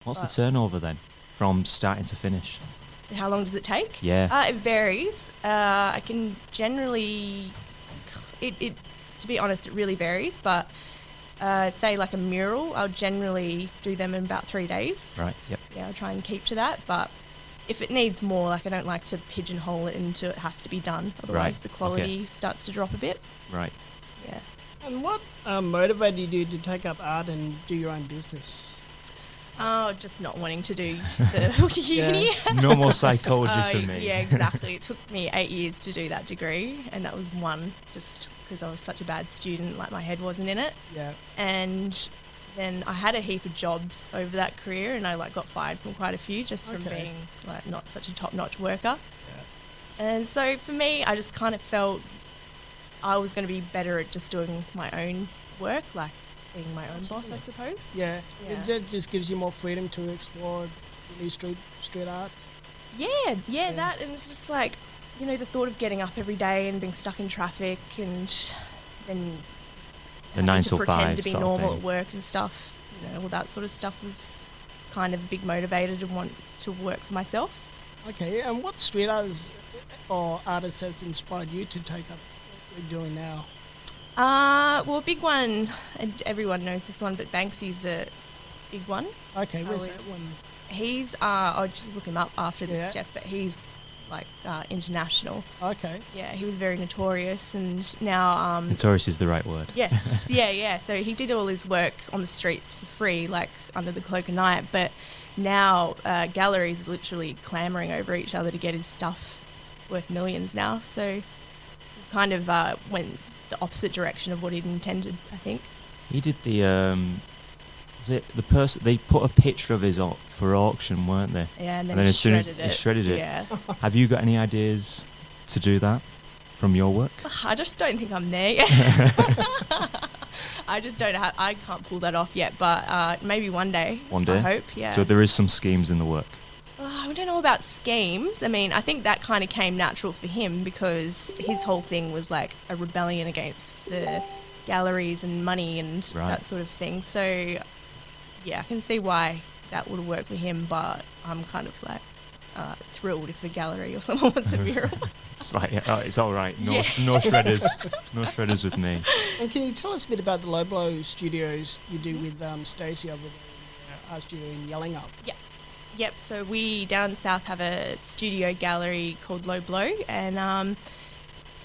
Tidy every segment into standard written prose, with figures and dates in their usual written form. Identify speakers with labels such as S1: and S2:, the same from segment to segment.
S1: What's the turnover then, from starting to finish?
S2: How long does it take?
S1: Yeah.
S2: It varies. I can generally, to be honest, it really varies, but say like a mural, I'll generally do them in about 3 days.
S1: Right, yep.
S2: Yeah, I'll try and keep to that, but if it needs more, like I don't like to pigeonhole it into it has to be done, otherwise the quality starts to drop a bit.
S1: Right.
S2: Yeah.
S3: And what motivated you to take up art and do your own business?
S2: Oh, just not wanting to do the uni.
S1: No more psychology for me.
S2: Yeah, exactly. It took me 8 years to do that degree, and that was one just because I was such a bad student, like my head wasn't in it.
S3: Yeah.
S2: And then I had a heap of jobs over that career, and I like got fired from quite a few just from being like not such a top-notch worker.
S3: Yeah.
S2: And so for me, I just kind of felt I was going to be better at just doing my own work, like being my own boss, I suppose.
S3: Yeah.
S2: Yeah.
S3: It just gives you more freedom to explore new street art.
S2: Yeah, that, and it's just like, you know, the thought of getting up every day and being stuck in traffic and then
S1: The 9
S2: to
S1: till 5
S2: pretend to be
S1: sort of
S2: normal
S1: thing.
S2: at work and stuff, you know, all that sort of stuff was kind of a big motivator to want to work for myself.
S3: Okay, and what street artists or artists have inspired you to take up what you're doing now?
S2: Well, a big one, and everyone knows this one, but Banksy's a big one.
S3: Okay, where's that one?
S2: He's, I'll just look him up after this,
S3: Yeah.
S2: Geoff, but he's like international.
S3: Okay.
S2: Yeah, he was very notorious, and now...
S1: Notorious is the right word.
S2: Yes, yeah. So he did all his work on the streets for free, like under the cloak of night, but now galleries are literally clamouring over each other to get his stuff worth millions now. So kind of went the opposite direction of what he'd intended, I think.
S1: He did the, was it the person, they put a picture of his for auction, weren't they?
S2: Yeah, and then,
S1: as soon as he
S2: it.
S1: shredded it.
S2: Yeah.
S1: Have you got any ideas to do that from your work?
S2: I just don't think I'm there yet. I just don't have, I can't pull that off yet, but maybe one day.
S1: One day?
S2: I hope, yeah.
S1: So there is some schemes in the work.
S2: I don't know about schemes. I mean, I think that kind of came natural for him because his whole thing was like a rebellion against the galleries and money and that sort of thing. So, yeah, I can see why that would work for him, but I'm kind of like thrilled if a gallery or someone wants a mural.
S1: It's like, it's all right. No shredders. No shredders with me.
S3: And can you tell us a bit about the Low Blow studios you do with Stacey over the art studio in Yellingup?
S2: Yeah. Yep, so we down south have a studio gallery called Low Blow, and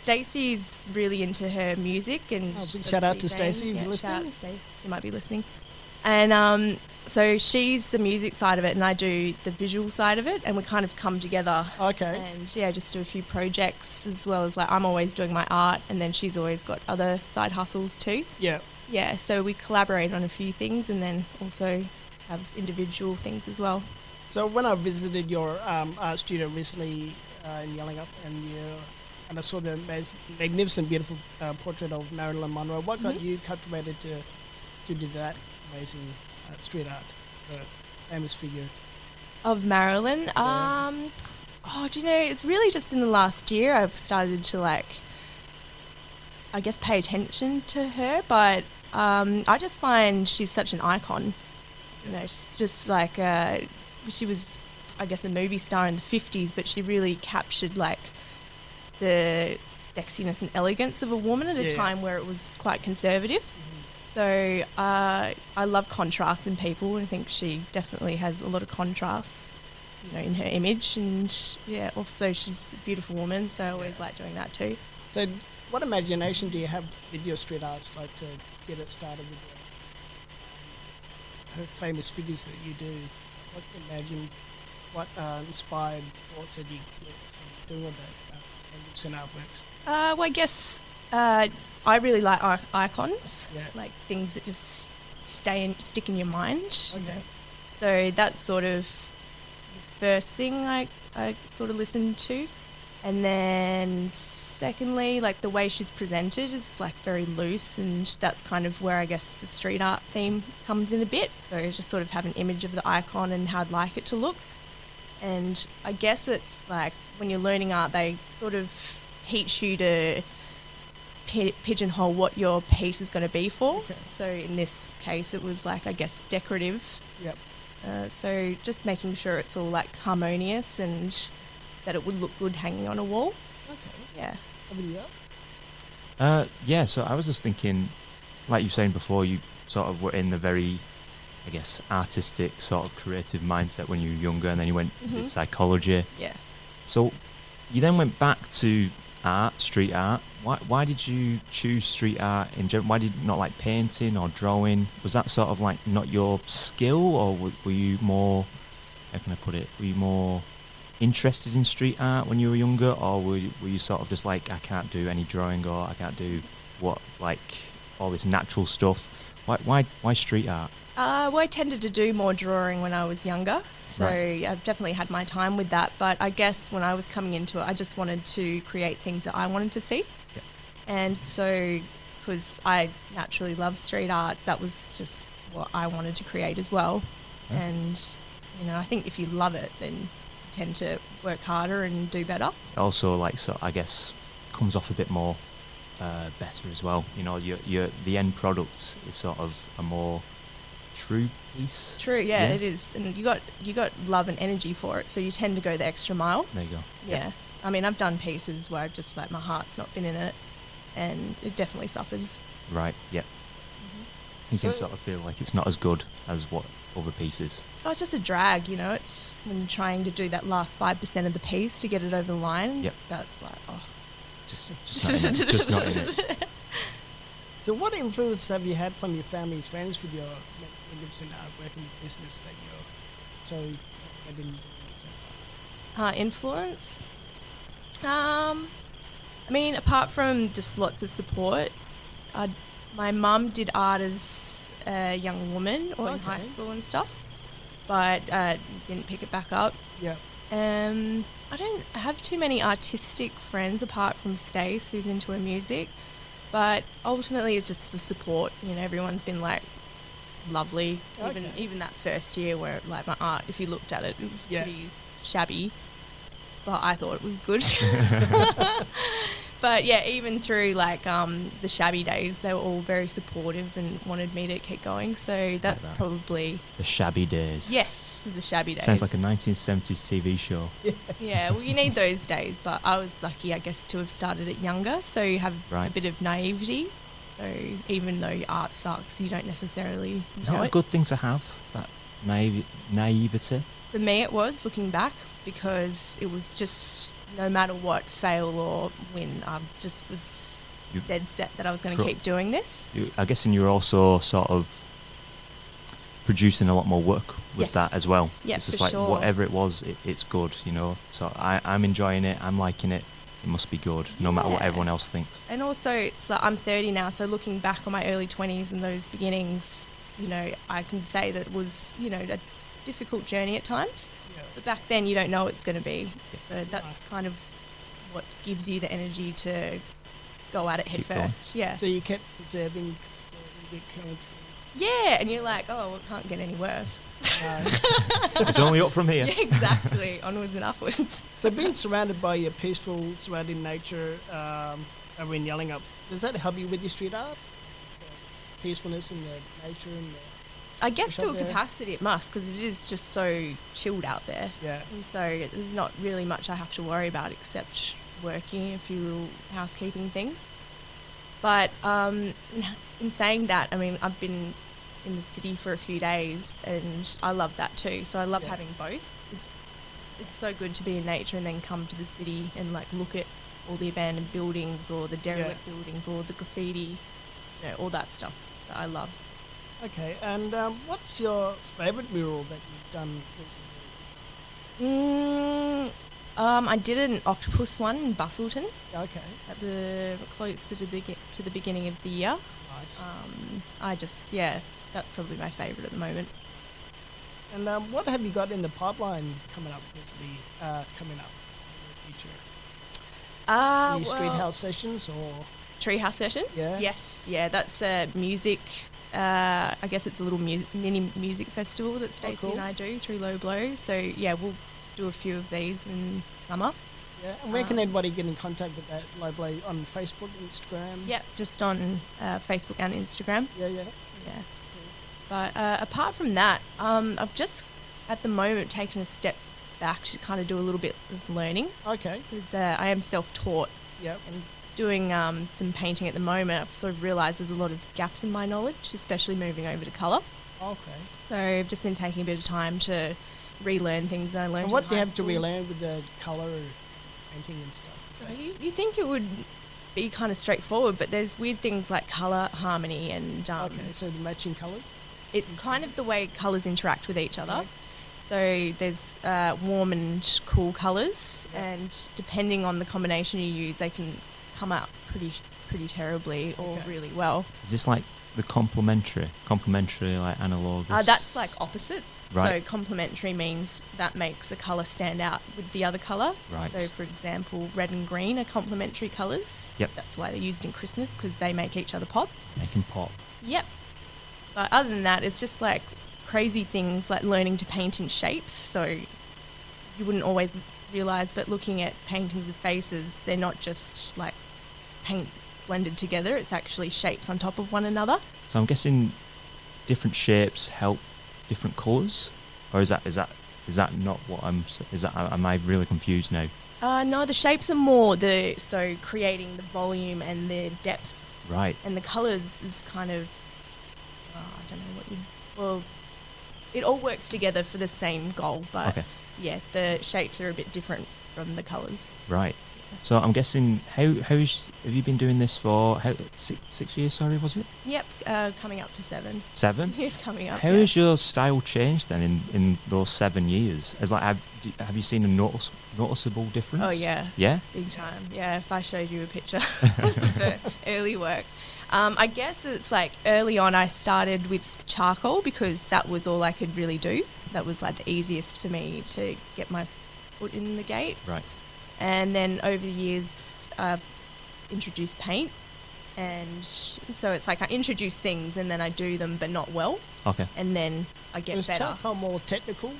S2: Stacey's really into her music. And
S3: big shout out to Stacey if you're listening.
S2: Shout out to Stacey, she might be listening. And so she's the music side of it, and I do the visual side of it, and we kind of come together.
S3: Okay.
S2: And yeah, just do a few projects, as well as like I'm always doing my art, and then she's always got other side hustles too.
S3: Yeah.
S2: Yeah, so we collaborate on a few things, and then also have individual things as well.
S3: So when I visited your art studio recently in Yellingup, and I saw the magnificent, beautiful portrait of Marilyn Monroe, what got you captivated to do that amazing street art, the famous figure
S2: of Marilyn?
S3: Yeah.
S2: Do you know, it's really just in the last year I've started to like, I guess, pay attention to her, but I just find she's such an icon. You know, she's just like she was, I guess, a movie star in the 50s, but she really captured like the sexiness and elegance of a woman at a time where it was quite conservative. So I love contrast in people, and I think she definitely has a lot of contrast, you know, in her image. And yeah, also she's a beautiful woman, so I always like doing that too.
S3: So what imagination do you have with your street arts, like to get it started with her famous figures that you do? What inspired thoughts did you get from doing that magnificent artworks?
S2: Well, I guess I really like icons, like things that just stick in your mind.
S3: Okay.
S2: You know? So that's sort of the first thing I sort of listened to. And then secondly, like the way she's presented is like very loose, and that's kind of where I guess the street art theme comes in a bit. So just sort of have an image of the icon and how I'd like it to look. And I guess it's like when you're learning art, they sort of teach you to pigeonhole what your piece is going to be for.
S3: Okay.
S2: So in this case, it was like, I guess, decorative.
S3: Yep.
S2: So just making sure it's all like harmonious and that it would look good hanging on a wall.
S3: Okay.
S2: Yeah.
S3: Anybody else?
S1: Yeah, so I was just thinking, like you were saying before, you sort of were in the very, I guess, artistic sort of creative mindset when you were younger, and then you went into psychology.
S2: Yeah.
S1: So you then went back to art, street art. Why did you choose street art in general? Why did you not like painting or drawing? Was that sort of like not your skill, or were you more, how can I put it, were you more interested in street art when you were younger, or were you sort of just like, I can't do any drawing, or I can't do all this natural stuff? Why street art?
S2: Well, I tended to do more drawing when I was younger, so
S1: Right.
S2: I've definitely had my time with that. But I guess when I was coming into it, I just wanted to create things that I wanted to see.
S1: Yeah.
S2: And so, because I naturally love street art, that was just what I wanted to create as well.
S1: Yeah.
S2: And, I think if you love it, then you tend to work harder and do better.
S1: Also, like, so I guess comes off a bit more better as well. Your the end product is sort of a more true piece.
S2: True, yeah, it is. And you got love and energy for it, so you tend to go the extra mile.
S1: There you go.
S2: Yeah. I mean, I've done pieces where I've just like my heart's not been in it, and it definitely suffers.
S1: Right. Yeah. You can sort of feel like it's not as good as what other pieces.
S2: Oh, it's just a drag, It's when you're trying to do that last 5% of the piece to get it over the line.
S1: Yep.
S2: That's like, oh.
S1: Just not in it. Just not in it.
S3: So what influence have you had from your family and friends with your magnificent artwork and business that you're so heading in so far?
S2: Influence? I mean, apart from just lots of support, my mum did art as a young woman or in high school and stuff, but didn't pick it back up.
S3: Yeah.
S2: I don't have too many artistic friends apart from Stace, who's into her music, but ultimately it's just the support. Everyone's been like lovely. Even that first year where like my art, if you looked at it, it was pretty shabby, but I thought it was good. But yeah, even through like the shabby days, they were all very supportive and wanted me to keep going. So that's probably
S1: The shabby days.
S2: yes, the shabby days.
S1: Sounds like a 1970s TV show.
S2: Yeah, well, you need those days, but I was lucky, I guess, to have started it younger, so you have a bit of naivety. So even though your art sucks, you don't necessarily
S1: Is
S2: know
S1: that a
S2: it.
S1: good thing to have, that naivety?
S2: For me, it was, looking back, because it was just no matter what, fail or win, I just was dead set that I was going to keep doing this.
S1: I guess, and you're also sort of producing a lot more work with that as well.
S2: Yeah,
S1: it's just
S2: for
S1: like
S2: sure.
S1: whatever it was, it's good, So I'm enjoying it, I'm liking it, it must be good, no matter what everyone else thinks.
S2: And also, it's like I'm 30 now, so looking back on my early 20s and those beginnings, I can say that it was, a difficult journey at times. But back then, you don't know it's going to be. So that's kind of what gives you the energy to go at it head
S1: Keep going.
S2: first. Yeah.
S3: So you kept preserving the current.
S2: Yeah, and you're like, oh, well, it can't get any worse.
S1: It's only up from here.
S2: Yeah, exactly. Onwards and upwards.
S3: So being surrounded by your peaceful, surrounding nature over in Yellingup, does that help you with your street art? The peacefulness and the nature and the...
S2: I guess to a
S3: Push up there.
S2: capacity it must, because it is just so chilled out there.
S3: Yeah.
S2: And so there's not really much I have to worry about except working, a few little housekeeping things. But in saying that, I mean, I've been in the city for a few days and I love that too. So I love having both. It's so good to be in nature and then come to the city and like look at all the abandoned buildings or the derelict buildings or the graffiti, all that stuff that I love.
S3: Okay, and what's your favourite mural that you've done recently?
S2: I did an octopus one in Bustleton
S3: Okay,
S2: at the closer to the beginning of the year.
S3: nice.
S2: That's probably my favourite at the moment.
S3: And what have you got in the pipeline coming up recently, coming up in the future? Any street house sessions or...
S2: Treehouse session?
S3: Yeah.
S2: Yes, yeah, that's music. I guess it's a little mini music festival that Stacey
S3: cool.
S2: and I do through Low Blow. So yeah, we'll do a few of these in summer.
S3: Yeah, and where can anybody get in contact with that Low Blow? On Facebook, Instagram?
S2: Yep, just on Facebook and Instagram.
S3: Yeah.
S2: Yeah. But apart from that, I've just at the moment taken a step back to kind of do a little bit of learning.
S3: Okay.
S2: Because I am self-taught.
S3: Yep.
S2: And doing some painting at the moment, I've sort of realised there's a lot of gaps in my knowledge, especially moving over to colour.
S3: Okay.
S2: So I've just been taking a bit of time to relearn things that I learned.
S3: And what
S2: in
S3: do you
S2: high
S3: have to
S2: school.
S3: relearn with the colour painting and stuff?
S2: So you think it would be kind of straightforward, but there's weird things like colour harmony and
S3: Okay, so the matching colours?
S2: it's kind of the way colours interact with each other.
S3: Okay.
S2: So there's warm and cool colours,
S3: Yep.
S2: and depending on the combination you use, they can come out pretty terribly or
S3: Okay.
S2: really well.
S1: Is this like the complementary like analogous?
S2: That's like opposites.
S1: Right.
S2: So complementary means that makes a colour stand out with the other colour.
S1: Right.
S2: So for example, red and green are complementary colours.
S1: Yep.
S2: That's why they're used in Christmas, because they make each other pop.
S1: They can pop.
S2: Yep. But other than that, it's just like crazy things like learning to paint in shapes. So you wouldn't always realise, but looking at paintings of faces, they're not just like paint blended together. It's actually shapes on top of one another.
S1: So I'm guessing different shapes help different colours, or is that not what am I really confused now?
S2: No, the shapes are more so creating the volume and the depth,
S1: Right.
S2: and the colours is kind of I don't know well, it all works together for the same goal, but
S1: Okay.
S2: yeah, the shapes are a bit different from the colours.
S1: Right. So I'm guessing have you been doing this for 6 years? Sorry, was it
S2: Yep, coming up to 7.
S1: 7?
S2: Coming up.
S1: How
S2: yeah.
S1: has your style changed then in those 7 years? As like have you seen a noticeable difference?
S2: Oh yeah,
S1: Yeah.
S2: big time. Yeah, if I showed you a picture of the early work. I guess it's like early on I started with charcoal because that was all I could really do. That was like the easiest for me to get my foot in the gate.
S1: Right.
S2: And then over the years, I've introduced paint. And so it's like I introduce things and then I do them, but not well.
S1: Okay.
S2: And then I get
S3: Is
S2: better.
S3: charcoal more technical?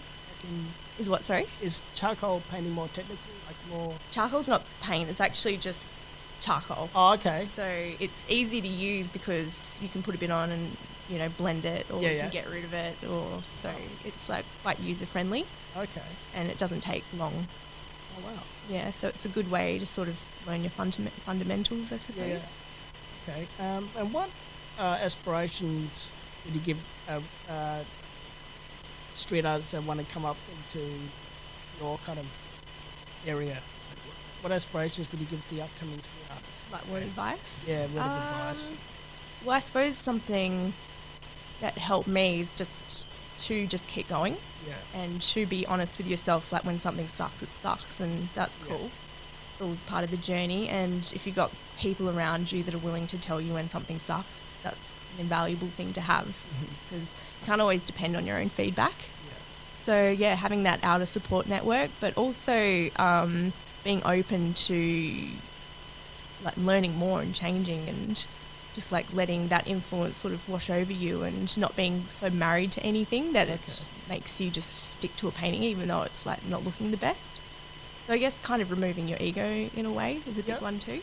S2: Is what, sorry?
S3: Is charcoal painting more technical? Like more...
S2: Charcoal's not paint, it's actually just charcoal.
S3: Oh, okay.
S2: So it's easy to use because you can put a bit on and, blend it, or
S3: Yeah,
S2: you
S3: yeah.
S2: can get rid of it, or so it's like quite user friendly
S3: Okay.
S2: and it doesn't take long.
S3: Oh, wow.
S2: Yeah, so it's a good way to sort of learn your fundamentals, I suppose.
S3: Yeah, yeah. Okay. And what aspirations would you give street artists that want to come up into your kind of area? What aspirations would you give the upcoming street artists?
S2: Like what advice?
S3: Yeah, word of advice.
S2: Well, I suppose something that helped me is just to just keep going
S3: Yeah.
S2: and to be honest with yourself. Like when something sucks, it sucks, and that's
S3: Yeah.
S2: cool. It's all part of the journey. And if you've got people around you that are willing to tell you when something sucks, that's an invaluable thing to have, because you can't always depend on your own feedback. So yeah, having that outer support network, but also being open to like learning more and changing, and just like letting that influence sort of wash over you, and not being so married to anything that it makes you just stick to a painting even though it's like not looking the best. So I guess kind of removing your ego in a way is a big
S3: Yep.
S2: one too.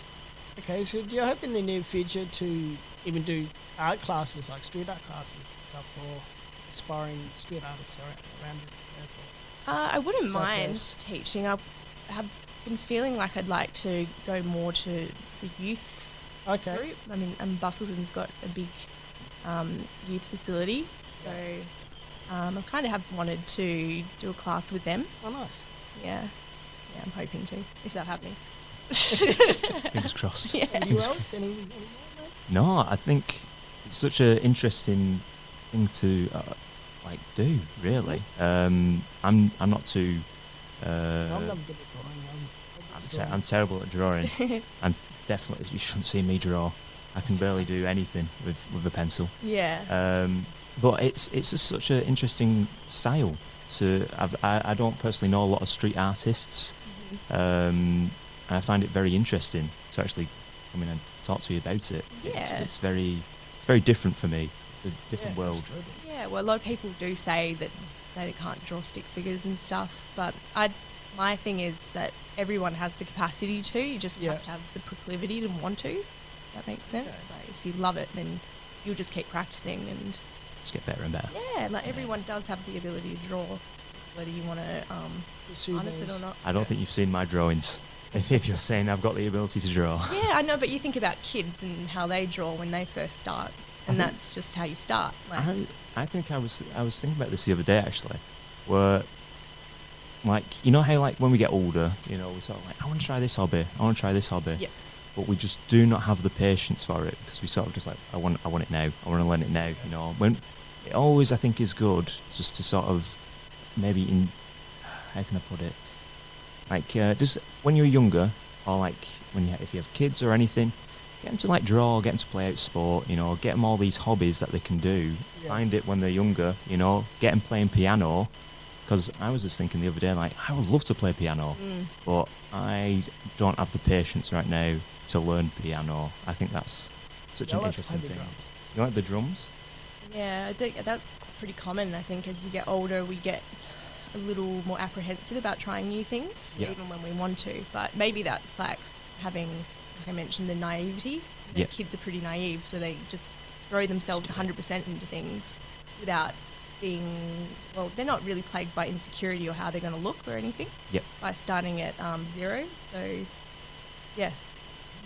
S3: Okay, so do you hope in the near future to even do art classes, like street art classes and stuff, for aspiring street artists around
S2: I wouldn't mind
S3: Southwest.
S2: teaching. I have been feeling like I'd like to go more to the youth
S3: Okay.
S2: group. I mean, Bustleton's got a big youth facility, so I kind of have wanted to do a class with them.
S3: Oh, nice.
S2: Yeah, I'm hoping to, if they'll have me.
S1: Fingers crossed.
S2: Yeah.
S3: And you else? Any more?
S1: No, I think it's such an interesting thing to do. Really, I'm not too.
S3: I'm not good at drawing.
S1: I'm terrible at drawing. And definitely, you shouldn't see me draw. I can barely do anything with a pencil.
S2: Yeah.
S1: But it's just such an interesting style. So I don't personally know a lot of street artists. And I find it very interesting to actually come in and talk to you about it.
S2: Yeah.
S1: It's very different for me. It's a different world.
S3: Absolutely.
S2: Yeah, well, a lot of people do say that they can't draw stick figures and stuff, but my thing is that everyone has the capacity to. You just
S3: Yeah.
S2: have to have the proclivity to want to. That makes sense.
S3: Okay.
S2: Like if you love it, then you'll just keep practicing, and
S1: Just get better and better.
S2: yeah, like everyone does have the ability to draw. whether you want to
S3: Pursue
S2: harness it or
S3: those.
S2: not.
S1: I don't think you've seen my drawings. If you're saying I've got the ability to draw.
S2: Yeah, I know, but you think about kids and how they draw when they first start, and that's just how you start. Like,
S1: I think I was thinking about this the other day actually, where like you know how like when we get older, you know, we sort of like I want to try this hobby,
S2: Yeah.
S1: but we just do not have the patience for it because we sort of just like I want it now, I want to learn it now, you know. When it always I think is good just to sort of maybe how can I put it, like just when you're younger or like if you have kids or anything. Get them to like draw, get them to play out sport, you know, get them all these hobbies that they can do.
S3: Yeah.
S1: Find it when they're younger, you know, get them playing piano. Because I was just thinking the other day, like, I would love to play piano, but I don't have the patience right now to learn piano. I think that's such
S3: I
S1: an
S3: like to
S1: interesting
S3: play the
S1: thing.
S3: drums.
S1: You like the drums?
S2: Yeah, I think that's pretty common. I think as you get older, we get a little more apprehensive about trying new things,
S1: Yeah.
S2: even when we want to. But maybe that's like having, like I mentioned, the naivety. You know,
S1: Yeah.
S2: Kids are pretty naive, so they just throw themselves 100% into things without being, well, they're not really plagued by insecurity or how they're going to look or anything.
S1: Yep.
S2: By starting at 0. So, yeah.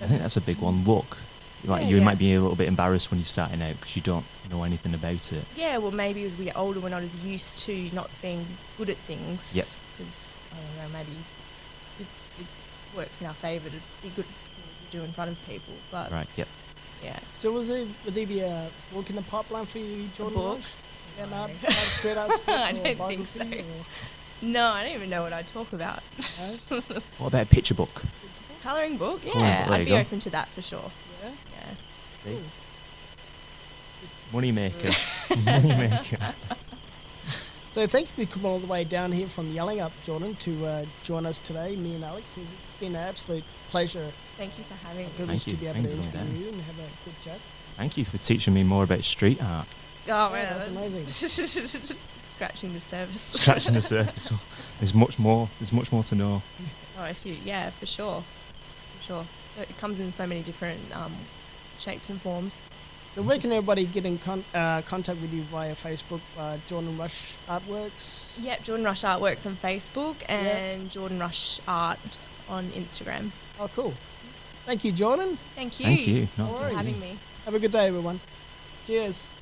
S1: I think that's a big one. Look, like
S2: Yeah,
S1: you
S2: yeah.
S1: might be a little bit embarrassed when you're starting out because you don't know anything about it.
S2: Yeah, well, maybe as we get older, we're not as used to not being good at things.
S1: Yep.
S2: Because, I don't know, maybe it works in our favour to be good at things we do in front of people. But,
S1: Right, yep.
S2: yeah.
S3: So would there be a book in the pipeline for you, Jordan?
S2: book?
S3: Rush? Yeah,
S2: No.
S3: not straight out book
S2: I
S3: or
S2: don't think
S3: biography
S2: so.
S3: or-
S2: No, I don't even know what I talk about.
S3: no?
S1: What about a picture book?
S2: Colouring book? Yeah,
S1: Colouring book, there
S2: I'd
S1: you
S2: be
S1: go.
S2: open to that for sure.
S3: Yeah.
S2: Yeah.
S1: See?
S3: Cool.
S1: Money maker. Money maker.
S3: So thank you for coming all the way down here from Yelling Up, Jordan, to join us today, me and Alex. It's been an absolute pleasure,
S2: Thank you for having
S3: a
S2: me.
S3: privilege
S1: Thank
S3: to be
S1: you.
S3: able to
S1: Thank you for
S3: interview
S1: coming
S3: you and have a good chat.
S1: Thank you for teaching me more about street art.
S2: Oh,
S3: Yeah, that's amazing.
S2: Scratching the surface.
S1: Scratching the surface. There's much more. There's much more to know.
S2: Oh, yeah, for sure. For sure. So it comes in so many different shapes and forms.
S3: So where can everybody get in contact with you via Facebook? Jordan Rush Artworks.
S2: Yep, Jordan Rush Artworks on Facebook and Jordan Rush Art on Instagram.
S3: Oh, cool. Thank you, Jordan.
S2: Thank you.
S1: Thank you. No,
S3: No
S2: for
S3: worries.
S2: having me.
S3: Have a good day, everyone. Cheers.